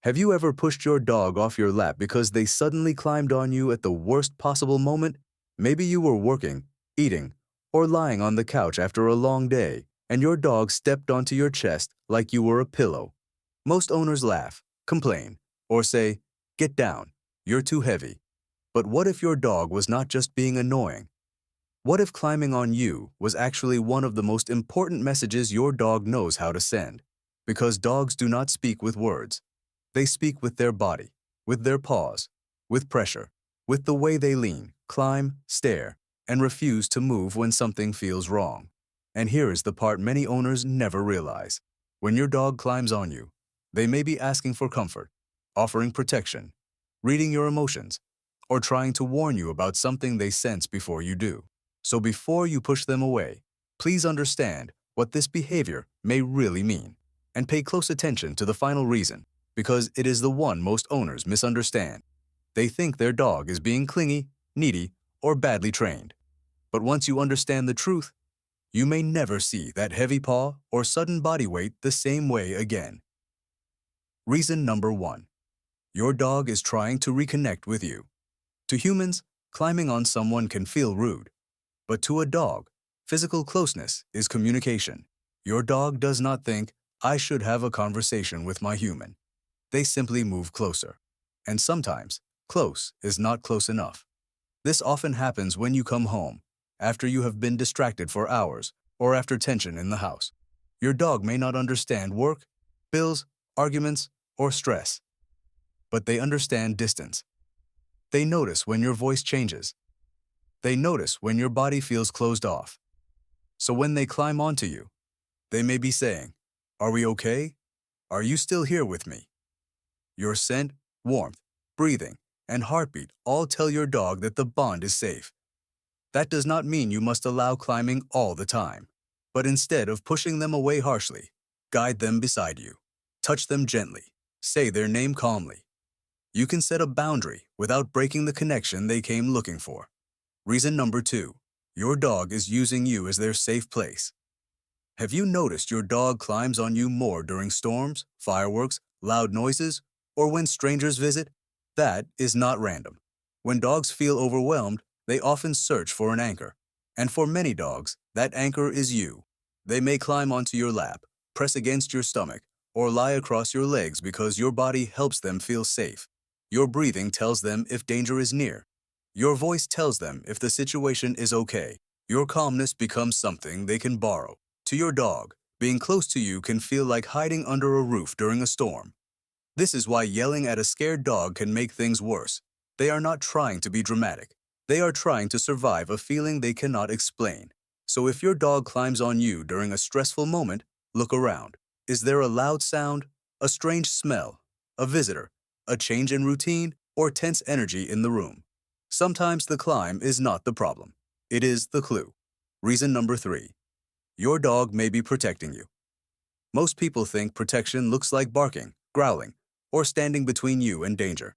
Have you ever pushed your dog off your lap because they suddenly climbed on you at the worst possible moment? Maybe you were working, eating, or lying on the couch after a long day, and your dog stepped onto your chest like you were a pillow. Most owners laugh, complain, or say, "Get down, you're too heavy." But what if your dog was not just being annoying? What if climbing on you was actually one of the most important messages your dog knows how to send? Because dogs do not speak with words. They speak with their body, with their paws, with pressure, with the way they lean, climb, stare, and refuse to move when something feels wrong. And here is the part many owners never realize. When your dog climbs on you, they may be asking for comfort, offering protection, reading your emotions, or trying to warn you about something they sense before you do. So before you push them away, please understand what this behavior may really mean, and pay close attention to the final reason, because it is the one most owners misunderstand. They think their dog is being clingy, needy, or badly trained. But once you understand the truth, you may never see that heavy paw or sudden body weight the same way again. Reason number 1. Your dog is trying to reconnect with you. To humans, climbing on someone can feel rude. But to a dog, physical closeness is communication. Your dog does not think, "I should have a conversation with my human." They simply move closer. And sometimes, close is not close enough. This often happens when you come home, after you have been distracted for hours, or after tension in the house. Your dog may not understand work, bills, arguments, or stress. But they understand distance. They notice when your voice changes. They notice when your body feels closed off. So when they climb onto you, they may be saying, "Are we okay? Are you still here with me?" Your scent, warmth, breathing, and heartbeat all tell your dog that the bond is safe. That does not mean you must allow climbing all the time, but instead of pushing them away harshly, guide them beside you. Touch them gently. Say their name calmly. You can set a boundary without breaking the connection they came looking for. Reason number 2. Your dog is using you as their safe place. Have you noticed your dog climbs on you more during storms, fireworks, loud noises, or when strangers visit? That is not random. When dogs feel overwhelmed, they often search for an anchor. And for many dogs, that anchor is you. They may climb onto your lap, press against your stomach, or lie across your legs because your body helps them feel safe. Your breathing tells them if danger is near. Your voice tells them if the situation is okay. Your calmness becomes something they can borrow. To your dog, being close to you can feel like hiding under a roof during a storm. This is why yelling at a scared dog can make things worse. They are not trying to be dramatic. They are trying to survive a feeling they cannot explain. So if your dog climbs on you during a stressful moment, look around. Is there a loud sound, a strange smell, a visitor, a change in routine, or tense energy in the room? Sometimes the climb is not the problem. It is the clue. Reason number 3. Your dog may be protecting you. Most people think protection looks like barking, growling, or standing between you and danger.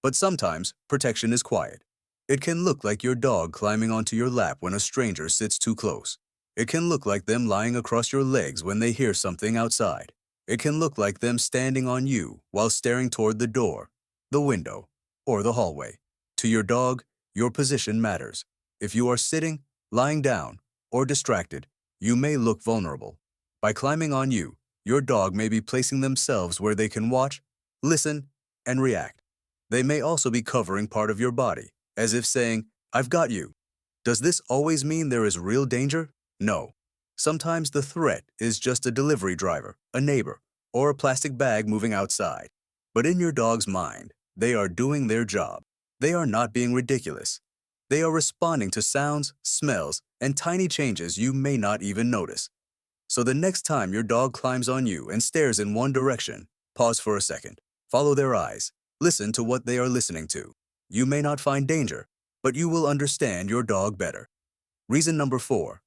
But sometimes protection is quiet. It can look like your dog climbing onto your lap when a stranger sits too close. It can look like them lying across your legs when they hear something outside. It can look like them standing on you while staring toward the door, the window, or the hallway. To your dog, your position matters. If you are sitting, lying down, or distracted, you may look vulnerable. By climbing on you, your dog may be placing themselves where they can watch, listen, and react. They may also be covering part of your body, as if saying, "I've got you." Does this always mean there is real danger? No. Sometimes the threat is just a delivery driver, a neighbor, or a plastic bag moving outside. But in your dog's mind, they are doing their job. They are not being ridiculous. They are responding to sounds, smells, and tiny changes you may not even notice. So the next time your dog climbs on you and stares in one direction, pause for a second. Follow their eyes. Listen to what they are listening to. You may not find danger, but you will understand your dog better. Reason number 4.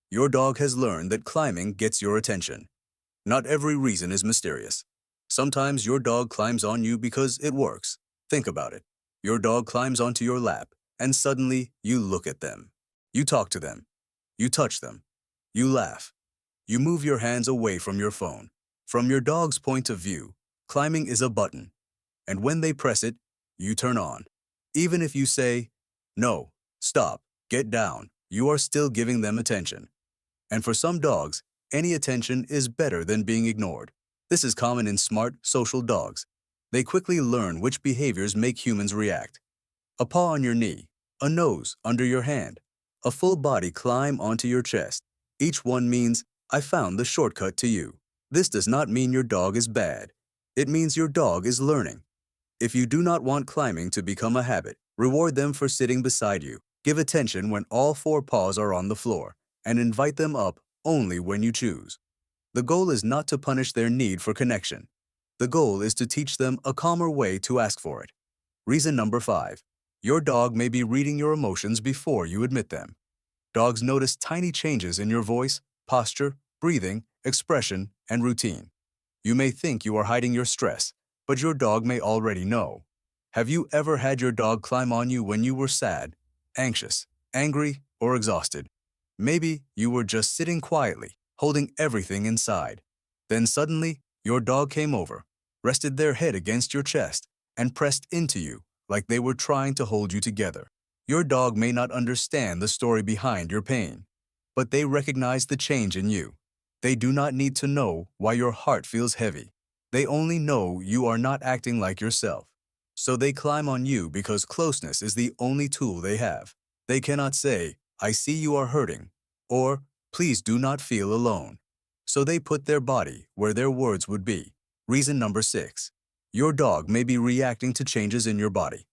Your dog has learned that climbing gets your attention. Not every reason is mysterious. Sometimes your dog climbs on you because it works. Think about it. Your dog climbs onto your lap, and suddenly you look at them. You talk to them. You touch them. You laugh. You move your hands away from your phone. From your dog's point of view, climbing is a button. And when they press it, you turn on. Even if you say, "No, stop, get down," you are still giving them attention. And for some dogs, any attention is better than being ignored. This is common in smart, social dogs. They quickly learn which behaviors make humans react. A paw on your knee, a nose under your hand, a full body climb onto your chest. Each one means, "I found the shortcut to you." This does not mean your dog is bad. It means your dog is learning. If you do not want climbing to become a habit, reward them for sitting beside you. Give attention when all four paws are on the floor, and invite them up only when you choose. The goal is not to punish their need for connection. The goal is to teach them a calmer way to ask for it. Reason number 5. Your dog may be reading your emotions before you admit them. Dogs notice tiny changes in your voice, posture, breathing, expression, and routine. You may think you are hiding your stress, but your dog may already know. Have you ever had your dog climb on you when you were sad, anxious, angry, or exhausted? Maybe you were just sitting quietly, holding everything inside. Then suddenly, your dog came over, rested their head against your chest, and pressed into you like they were trying to hold you together. Your dog may not understand the story behind your pain, but they recognize the change in you. They do not need to know why your heart feels heavy. They only know you are not acting like yourself. So they climb on you because closeness is the only tool they have. They cannot say, "I see you are hurting," or "Please do not feel alone." So they put their body where their words would be. Reason number 6. Your dog may be reacting to changes in your body.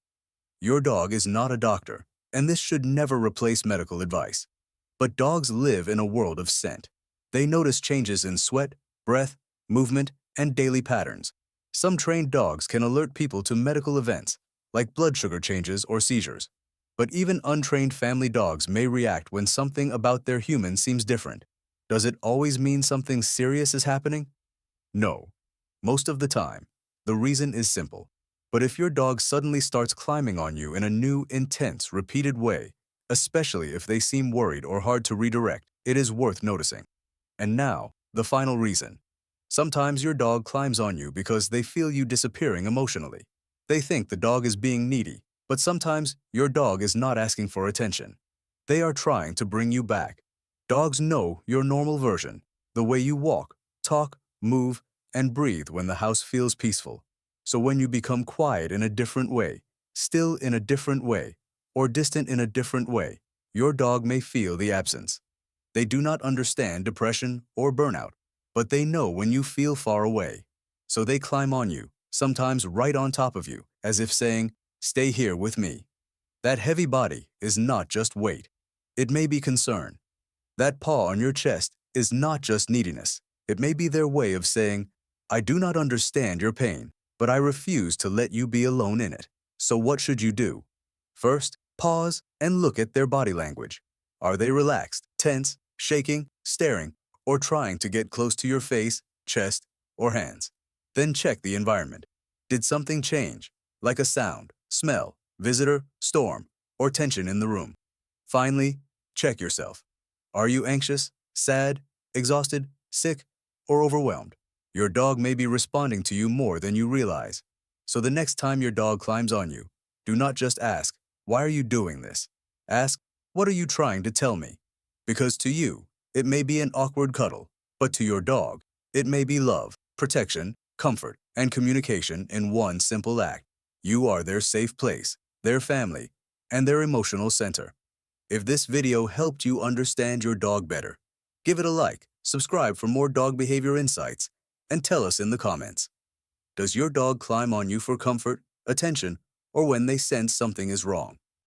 Your dog is not a doctor, and this should never replace medical advice. But dogs live in a world of scent. They notice changes in sweat, breath, movement, and daily patterns. Some trained dogs can alert people to medical events, like blood sugar changes or seizures. But even untrained family dogs may react when something about their human seems different. Does it always mean something serious is happening? No. Most of the time, the reason is simple. But if your dog suddenly starts climbing on you in a new, intense, repeated way, especially if they seem worried or hard to redirect, it is worth noticing. And now, the final reason. Sometimes your dog climbs on you because they feel you disappearing emotionally. They think the dog is being needy, but sometimes your dog is not asking for attention. They are trying to bring you back. Dogs know your normal version, the way you walk, talk, move, and breathe when the house feels peaceful. So when you become quiet in a different way, still in a different way, or distant in a different way, your dog may feel the absence. They do not understand depression or burnout, but they know when you feel far away. So they climb on you, sometimes right on top of you, as if saying, "Stay here with me." That heavy body is not just weight. It may be concern. That paw on your chest is not just neediness. It may be their way of saying, "I do not understand your pain, but I refuse to let you be alone in it." So what should you do? First, pause and look at their body language. Are they relaxed, tense, shaking, staring, or trying to get close to your face, chest, or hands? Then check the environment. Did something change, like a sound, smell, visitor, storm, or tension in the room? Finally, check yourself. Are you anxious, sad, exhausted, sick, or overwhelmed? Your dog may be responding to you more than you realize. So the next time your dog climbs on you, do not just ask, "Why are you doing this?" Ask, "What are you trying to tell me?" Because to you, it may be an awkward cuddle, but to your dog, it may be love, protection, comfort, and communication in one simple act. You are their safe place, their family, and their emotional center. If this video helped you understand your dog better, give it a like, subscribe for more dog behavior insights, and tell us in the comments. Does your dog climb on you for comfort, attention, or when they sense something is wrong?